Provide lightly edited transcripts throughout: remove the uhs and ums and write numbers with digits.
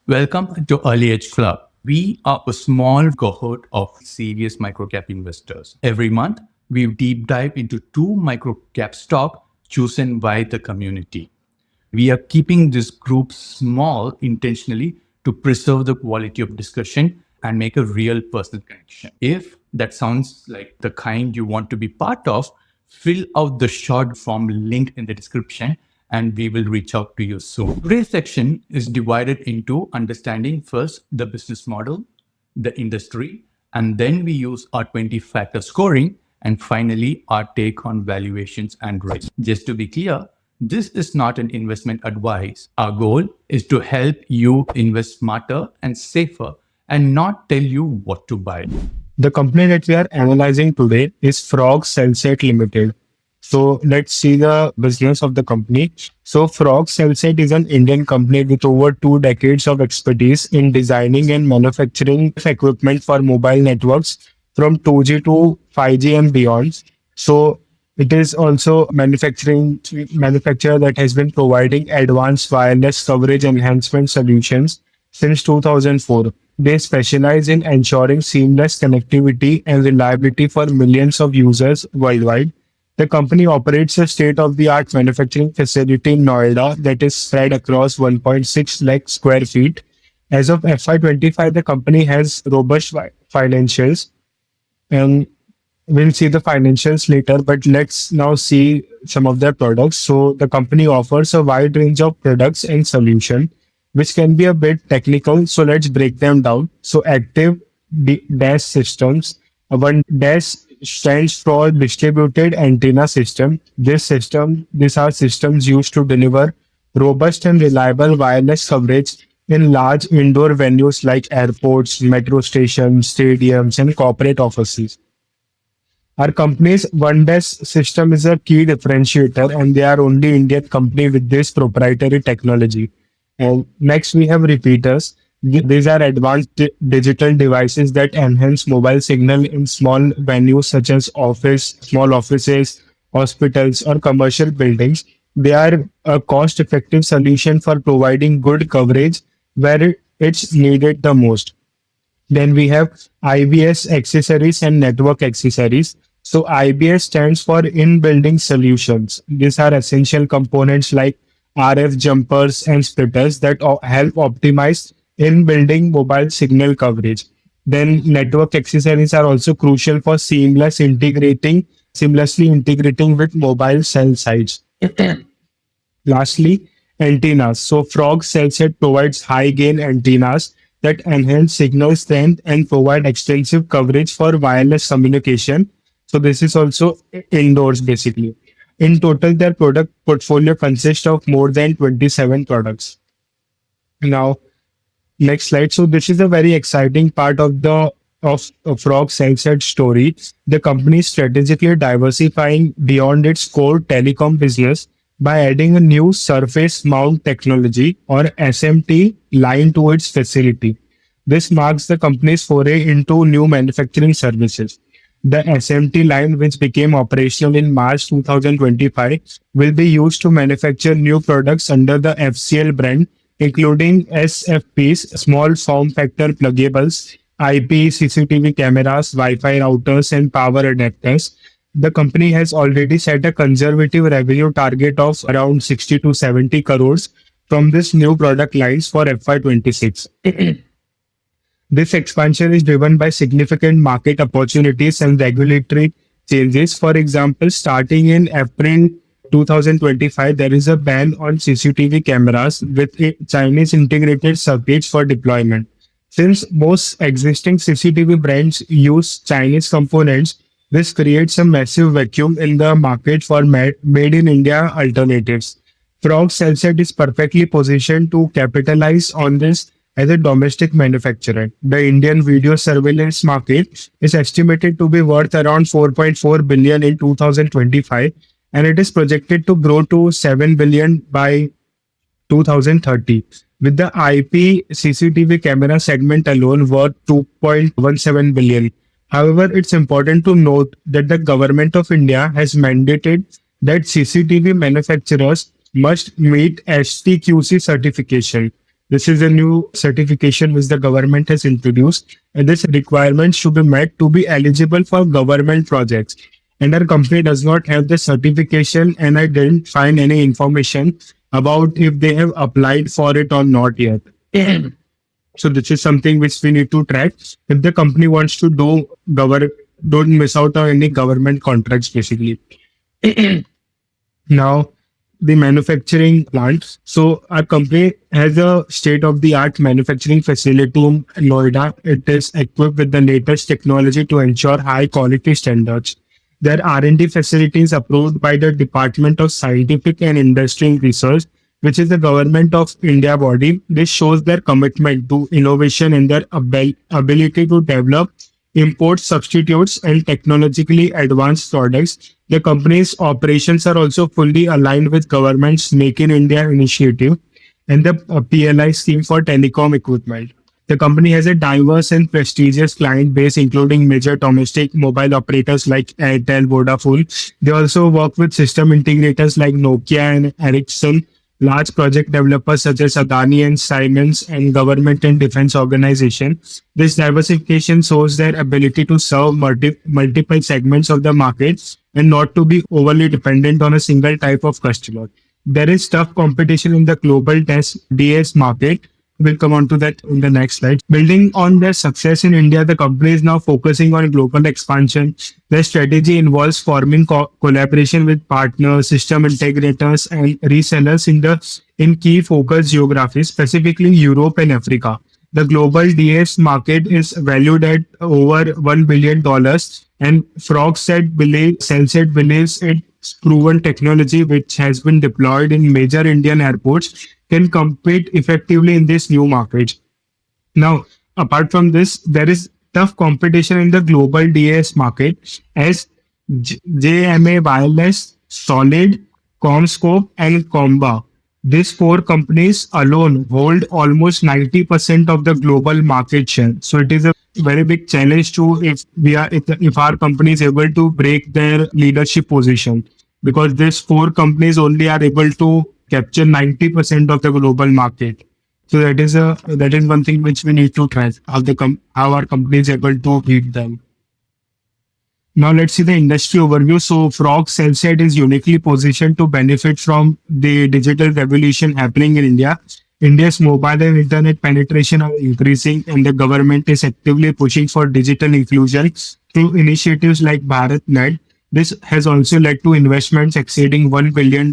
Welcome to Early Age Club. We are a small cohort of serious microcap investors. Every month, we deep dive into two microcap stock chosen by the community. We are keeping this group small intentionally to preserve the quality of discussion and make a real personal connection. If that sounds like the kind you want to be part of, fill out the short form linked in the description and we will reach out to you soon. Today's section is divided into understanding first the business model, the industry, and then we use our 20-factor scoring, and finally our take on valuations and risk. Just to be clear, this is not an investment advice. Our goal is to help you invest smarter and safer and not tell you what to buy. The company that we are analyzing today is Frog Cellsat Limited. So let's see the business of the company. So Frog Cellsat is an Indian company with over 2 decades of expertise in designing and manufacturing equipment for mobile networks from 2G to 5G and beyond. So it is also manufacturer that has been providing advanced wireless coverage enhancement solutions since 2004. They specialize in ensuring seamless connectivity and reliability for millions of users worldwide. The company operates a state-of-the-art manufacturing facility in Noida that is spread across 1.6 lakh square feet. As of FY25, the company has robust financials, and we'll see the financials later, but let's now see some of their products. So the company offers a wide range of products and solutions, which can be a bit technical. So let's break them down. So active dash systems. One dash stands for distributed antenna system. These are systems used to deliver robust and reliable wireless coverage in large indoor venues like airports, metro stations, stadiums, and corporate offices. Our company's One Dash system is a key differentiator, and they are only Indian company with this proprietary technology. And next, we have repeaters. These are advanced digital devices that enhance mobile signal in small venues such as small offices, hospitals, or commercial buildings. They are a cost-effective solution for providing good coverage where it's needed the most. Then we have IBS accessories and network accessories. So IBS stands for in-building solutions. These are essential components like RF jumpers and splitters that help optimize in-building mobile signal coverage. Then network accessories are also crucial for seamlessly integrating with mobile cell sites. Lastly, antennas. So Frog Cellsat provides high gain antennas that enhance signal strength and provide extensive coverage for wireless communication. So this is also indoors basically. In total, their product portfolio consists of more than 27 products. Now, next slide. So this is a very exciting part of Frog Cellsat story. The company is strategically diversifying beyond its core telecom business by adding a new surface mount technology or SMT line to its facility. This marks the company's foray into new manufacturing services. The SMT line, which became operational in March 2025, will be used to manufacture new products under the FCL brand, including SFPs, small form factor pluggables, IP, CCTV cameras, Wi-Fi routers, and power adapters. The company has already set a conservative revenue target of around 60 to 70 crores from this new product lines for FY26. This expansion is driven by significant market opportunities and regulatory changes. For example, starting in April 2025, there is a ban on CCTV cameras with Chinese integrated circuits for deployment. Since most existing CCTV brands use Chinese components, this creates a massive vacuum in the market for made in India alternatives. Frog Cellsat is perfectly positioned to capitalize on this as a domestic manufacturer. The Indian video surveillance market is estimated to be worth around 4.4 billion in 2025, and it is projected to grow to 7 billion by 2030, with the IP CCTV camera segment alone worth 2.17 billion. However, it's important to note that the government of India has mandated that CCTV manufacturers must meet STQC certification. This is a new certification which the government has introduced, and this requirement should be met to be eligible for government projects. And our company does not have the certification, and I didn't find any information about if they have applied for it or not yet. So this is something which we need to track. If the company wants to don't miss out on any government contracts, basically. Now, the manufacturing plant. So our company has a state-of-the-art manufacturing facility in Noida. It is equipped with the latest technology to ensure high quality standards. Their R&D facility is approved by the Department of Scientific and Industry Research, which is the government of India body. This shows their commitment to innovation and their ability to develop import substitutes and technologically advanced products. The company's operations are also fully aligned with government's Make in India initiative and the PLI scheme for telecom equipment. The company has a diverse and prestigious client base, including major domestic mobile operators like Airtel, Vodafone. They also work with system integrators like Nokia and Ericsson, large project developers such as Adani and Siemens, and government and defense organizations. This diversification shows their ability to serve multiple segments of the market and not to be overly dependent on a single type of customer. There is tough competition in the global DS market. We'll come on to that in the next slide. Building on their success in India, the company is now focusing on global expansion. Their strategy involves forming collaboration with partners, system integrators, and resellers in key focus geographies, specifically Europe and Africa. The global DS market is valued at over $1 billion, and Cellsat believes its proven technology, which has been deployed in major Indian airports, can compete effectively in this new market. Now, apart from this, there is tough competition in the global DAS market as JMA Wireless, Solid, Comscope, and Comba. These four companies alone hold almost 90% of the global market share. So it is a very big challenge to if our company is able to break their leadership position, because these four companies only are able to capture 90% of the global market. So that is one thing which we need to track how our company is able to beat them. Now let's see the industry overview. So Frog Cellsat is uniquely positioned to benefit from the digital revolution happening in India. India's mobile and internet penetration are increasing, and the government is actively pushing for digital inclusion through initiatives like BharatNet. This has also led to investments exceeding $1 billion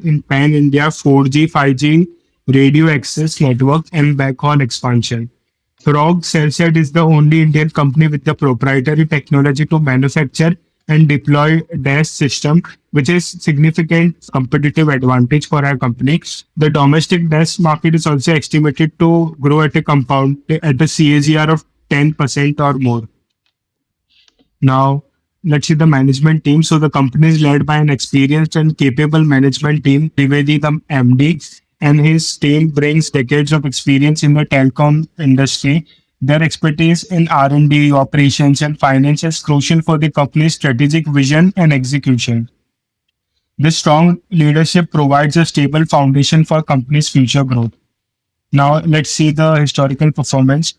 in pan-India 4G, 5G radio access network and backhaul expansion. Frog Cellsat is the only Indian company with the proprietary technology to manufacture and deploy DAS system, which is significant competitive advantage for our company. The domestic DAS market is also estimated to grow at a CAGR of 10% or more. Now, let's see the management team. So the company is led by an experienced and capable management team. Trivedi, the MD, and his team brings decades of experience in the telecom industry. Their expertise in R&D, operations, and finance is crucial for the company's strategic vision and execution. This strong leadership provides a stable foundation for company's future growth. Now, let's see the historical performance.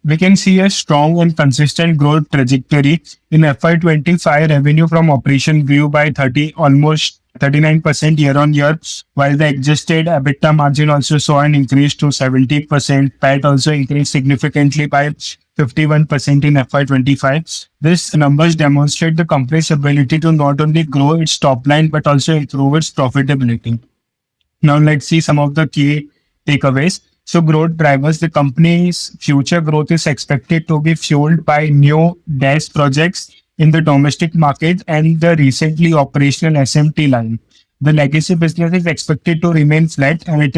We can see a strong and consistent growth trajectory. In FY25, revenue from operation grew by almost 39% year on year, while the adjusted EBITDA margin also saw an increase to 70%. PAT also increased significantly by 51% in FY25. These numbers demonstrate the company's ability to not only grow its top line but also improve its profitability. Now let's see some of the key takeaways. So growth drivers, the company's future growth is expected to be fueled by new DAS projects in the domestic market and the recently operational SMT line. The legacy business is expected to remain flat, and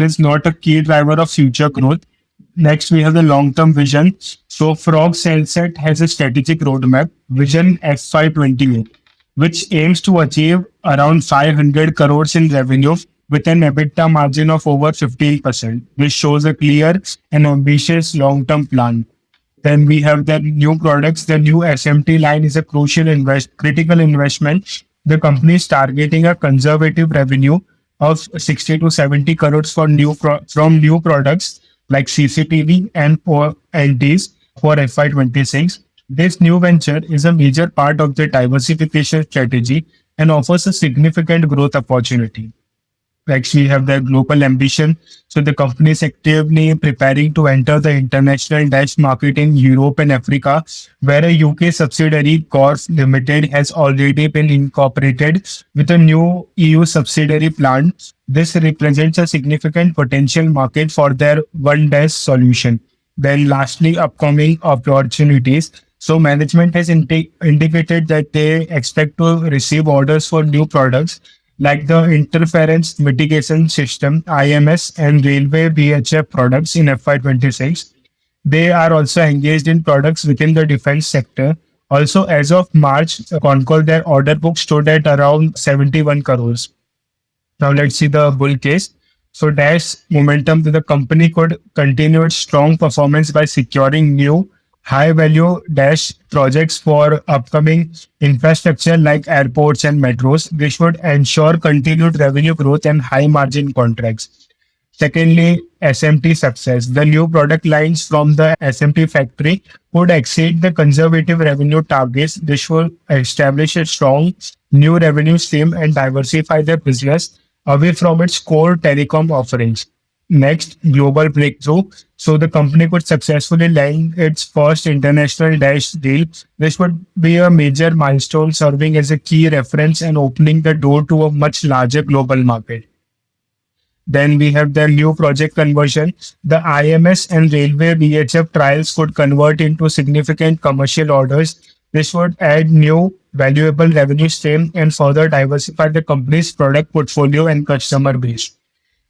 is not a key driver of future growth. Next, we have the long-term vision. So Frog Cellsat has a strategic roadmap, Vision FY28, which aims to achieve around 500 crores in revenue with an EBITDA margin of over 15%. This shows a clear and ambitious long-term plan. Then we have the new products. The new SMT line is a critical investment. The company is targeting a conservative revenue of 60 to 70 crores for from new products like CCTV and LTs for FY26. This new venture is a major part of the diversification strategy and offers a significant growth opportunity. Actually have their global ambition. So the company is actively preparing to enter the international dash market in Europe and Africa, where a UK subsidiary, Corf Limited, has already been incorporated with a new EU subsidiary plant. This represents a significant potential market for their one dash solution. Then, lastly, upcoming opportunities. So, management has indicated that they expect to receive orders for new products like the interference mitigation system (IMS) and railway VHF products in FY26. They are also engaged in products within the defense sector. Also, as of March, Concall, their order book stood at around 71 crores. Now let's see the bull case. So Dash momentum to the company could continue its strong performance by securing new high value Dash projects for upcoming infrastructure like airports and metros. This would ensure continued revenue growth and high margin contracts. Secondly, SMT success. The new product lines from the SMT factory would exceed the conservative revenue targets. This will establish a strong new revenue stream and diversify the business away from its core telecom offerings. Next, global breakthrough. So the company could successfully land its first international dash deal. This would be a major milestone, serving as a key reference and opening the door to a much larger global market. Then we have the new project conversion. The IMS and railway VHF trials could convert into significant commercial orders. This would add new valuable revenue stream and further diversify the company's product portfolio and customer base.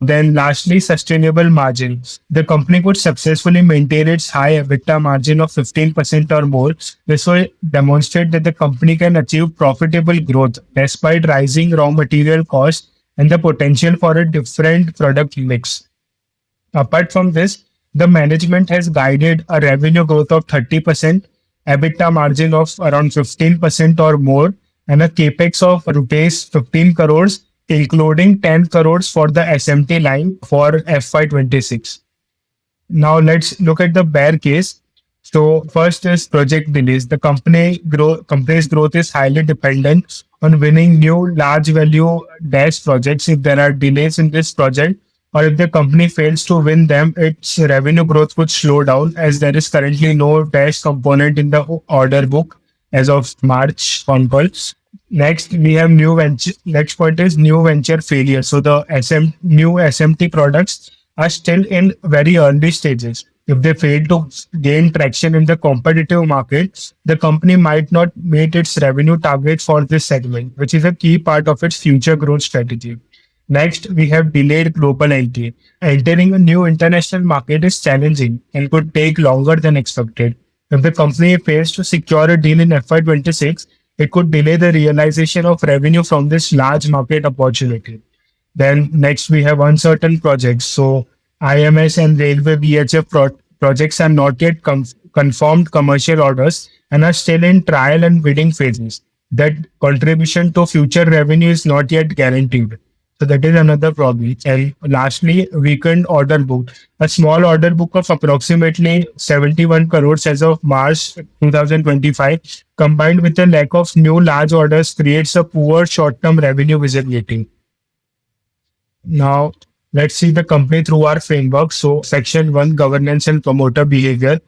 Then lastly, sustainable margins. The company could successfully maintain its high EBITDA margin of 15% or more. This will demonstrate that the company can achieve profitable growth despite rising raw material costs and the potential for a different product mix. Apart from this, the management has guided a revenue growth of 30%, EBITDA margin of around 15% or more, and a capex of rupees 15 crores, including 10 crores for the SMT line for FY26. Now let's look at the bear case. So first is project delays. The company's growth is highly dependent on winning new large value dash projects. If there are delays in this project, or if the company fails to win them, its revenue growth would slow down as there is currently no dash component in the order book as of March phone call. Next, we have new venture. Next point is new venture failure. So the new SMT products are still in very early stages. If they fail to gain traction in the competitive market, the company might not meet its revenue target for this segment, which is a key part of its future growth strategy. Next, we have delayed global entry. Entering a new international market is challenging and could take longer than expected. If the company fails to secure a deal in FY26, it could delay the realization of revenue from this large market opportunity. Then next we have uncertain projects. So IMS and railway VHF projects are not yet confirmed commercial orders and are still in trial and bidding phases. That contribution to future revenue is not yet guaranteed. So that is another problem. And lastly, weakened order book. A small order book of approximately 71 crores as of March 2025, combined with the lack of new large orders, creates a poor short-term revenue visibility. Now, let's see the company through our framework. So, Section 1, governance and promoter behavior.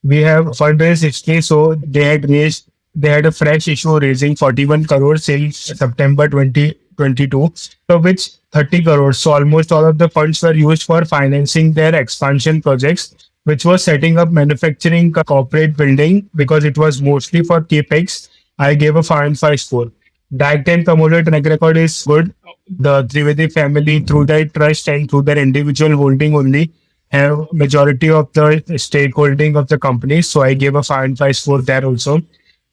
We have fundraise history. So, they had a fresh issue raising 41 crores in September 2022, of which 30 crores. So, almost all of the funds were used for financing their expansion projects, which was setting up manufacturing corporate building because it was mostly for capex. I gave a 5.5 score. That time promoter track record is good. The Trivedi family, through their trust and through their individual holding only, have majority of the stakeholding of the company. So I gave a 5.5 score there also.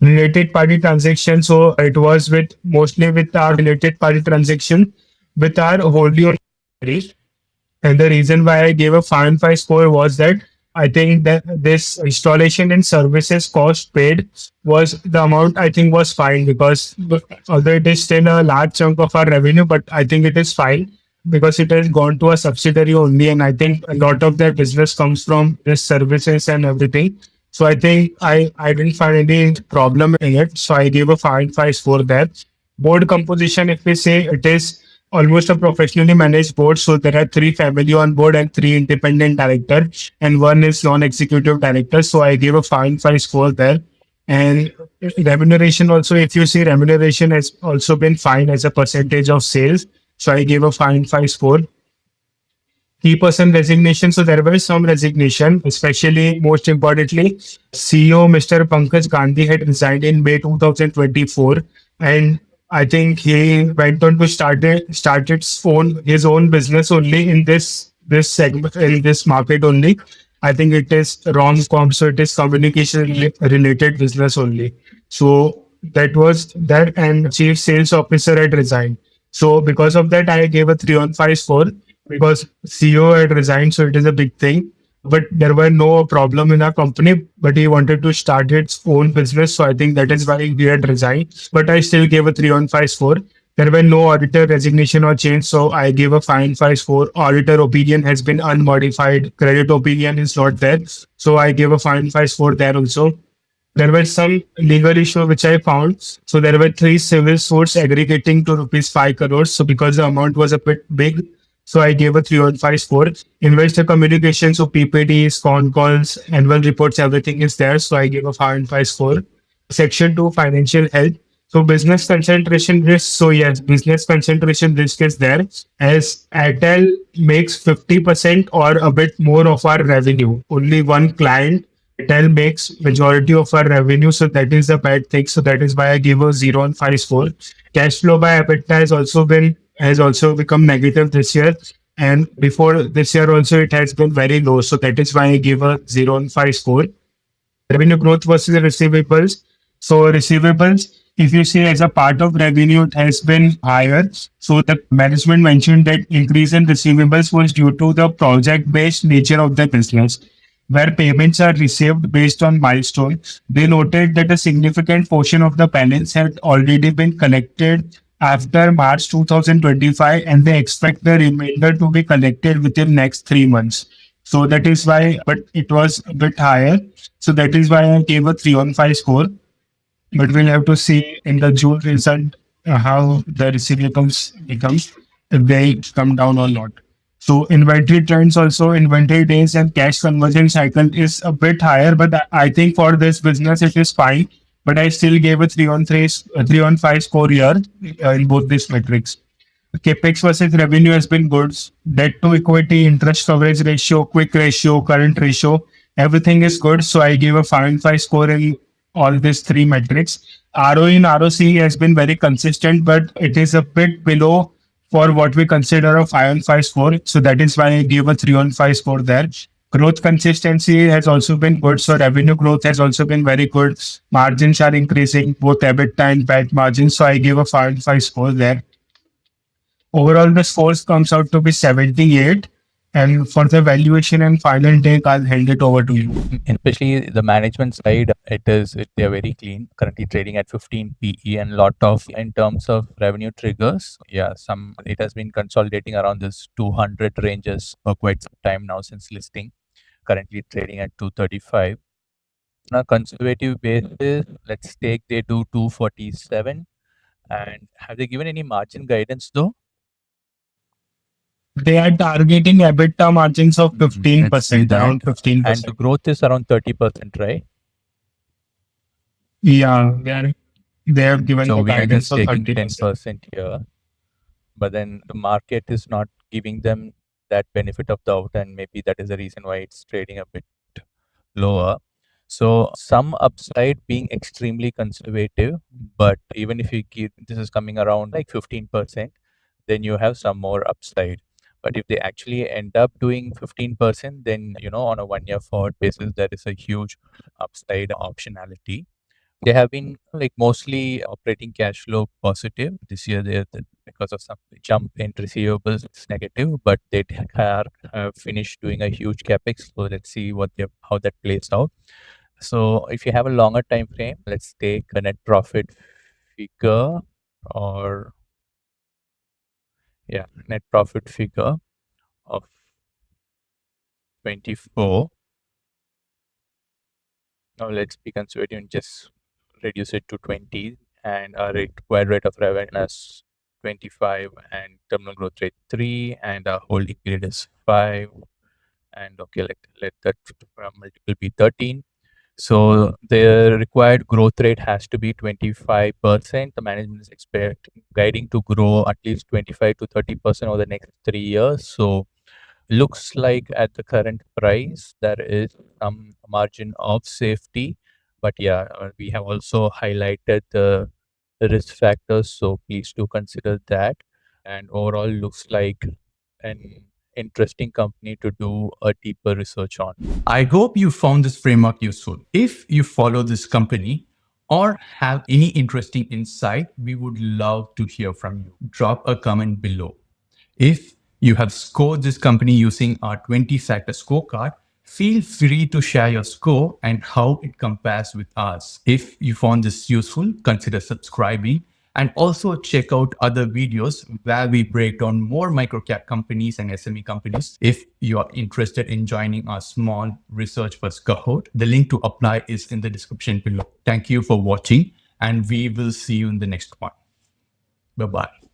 Related party transaction. So it was with mostly with our related party transaction with our wholly owned subsidiaries. And the reason why I gave a 5.5 score was that I think that this installation and services cost paid was the amount I think was fine because although it is still a large chunk of our revenue, but I think it is fine because it has gone to a subsidiary only, and I think a lot of their business comes from this services and everything. So I think I didn't find any problem in it. So I gave a 5 score there. Board composition, if we say, it is almost a professionally managed board. So there are three family on board and three independent director, and one is non-executive director. So I gave a 5 score there. And remuneration also, if you see, remuneration has also been fine as a percentage of sales. So I gave a 5 score. Key person resignation. So there was some resignation, especially most importantly, CEO Mr. Pankaj Gandhi had resigned in May 2024, and I think he went on to start his own business only in this segment, in this market only. I think it is wrong com, so it is communication related business only. So that was that, and chief sales officer had resigned. So because of that, I gave a 3 on 5 score because CEO had resigned, so it is a big thing. But there were no problem in our company, but he wanted to start its own business. So I think that is why he had resigned. But I still gave a 3 on 5 score. There were no auditor resignation or change, so I gave a 5 score. Auditor opinion has been unmodified. Credit opinion is not there, so I gave a 5 score there also. There were some legal issue which I found. So there were three civil suits aggregating to rupees 5 crores. So because the amount was a bit big, so I gave a 3 on 5 score. Investor communication, so PPTs, phone calls, annual reports, everything is there. So I gave a 5 and 5 score. Section 2, financial health. So business concentration risk. So yes, business concentration risk is there, as Airtel makes 50% or a bit more of our revenue. Only one client, Airtel, makes majority of our revenue. So that is a bad thing. So that is why I give a 0 on 5 score. Cash flow by EBITDA has also become negative this year. And before this year also it has been very low. So that is why I give a 0 on 5 score. Revenue growth versus receivables. So receivables, if you see as a part of revenue, it has been higher. So the management mentioned that increase in receivables was due to the project-based nature of the business, where payments are received based on milestone. They noted that a significant portion of the balance had already been collected after March 2025, and they expect the remainder to be collected within next 3 months. So that is why, but it was a bit higher. So that is why I gave a 3 on 5 score. But we'll have to see in the June result how the receivables becomes, if they come down or not. So inventory trends also, inventory days and cash conversion cycle is a bit higher, but I think for this business it is fine. But I still gave a 3 on 5 score here in both these metrics. Capex versus revenue has been good. Debt to equity, interest coverage ratio, quick ratio, current ratio, everything is good. So I give a 5 and 5 score in all these three metrics. ROE and ROC has been very consistent, but it is a bit below for what we consider a 5 and 5 score. So that is why I give a 3 on 5 score there. Growth consistency has also been good. So revenue growth has also been very good. Margins are increasing, both EBITDA and PAT margins. So I give a 5 and 5 score there. Overall, the scores comes out to be 78. And for the valuation and final take, I'll hand it over to you. Especially the management side, they're very clean. Currently trading at 15 PE and lot of in terms of revenue triggers. Yeah, some it has been consolidating around this 200 ranges for quite some time now since listing. Currently trading at 235. On a conservative basis, let's take they do 247. And have they given any margin guidance though? They are targeting EBITDA margins of Let's see 15%, that. around And 15%. the growth is around 30%, right? Yeah, they have given So the we are guidance just of taking 30%. 10% here, but then the market is not giving them that benefit of the doubt, and maybe that is the reason why it's trading a bit lower. So some upside being extremely conservative, but even if you keep this is coming around like 15%, then you have some more upside. But if they actually end up doing 15%, then on a 1 year forward basis, there is a huge upside optionality. They have been like mostly operating cash flow positive this year. Because of some jump in receivables, it's negative, but have finished doing a huge capex. So let's see how that plays out. So if you have a longer time frame, let's take a net profit figure, or Yeah, net profit figure of 24. Now let's be conservative and just reduce it to 20, and our required rate of revenue is 25, and terminal growth rate 3, and our holding period is 5, and okay, let that multiple be 13. So the required growth rate has to be 25%. The management is guiding to grow at least 25 to 30% over the next 3 years. So looks like at the current price there is some margin of safety, but yeah, we have also highlighted the risk factors, so please do consider that. And overall looks like an interesting company to do a deeper research on. I hope you found this framework useful. If you follow this company or have any interesting insight, we would love to hear from you. Drop a comment below. If you have scored this company using our 20-factor scorecard, feel free to share your score and how it compares with ours. If you found this useful, consider subscribing and also check out other videos where we break down more microcap companies and SME companies. If you are interested in joining our small research first cohort, the link to apply is in the description below. Thank you for watching, and we will see you in the next one. Bye-bye.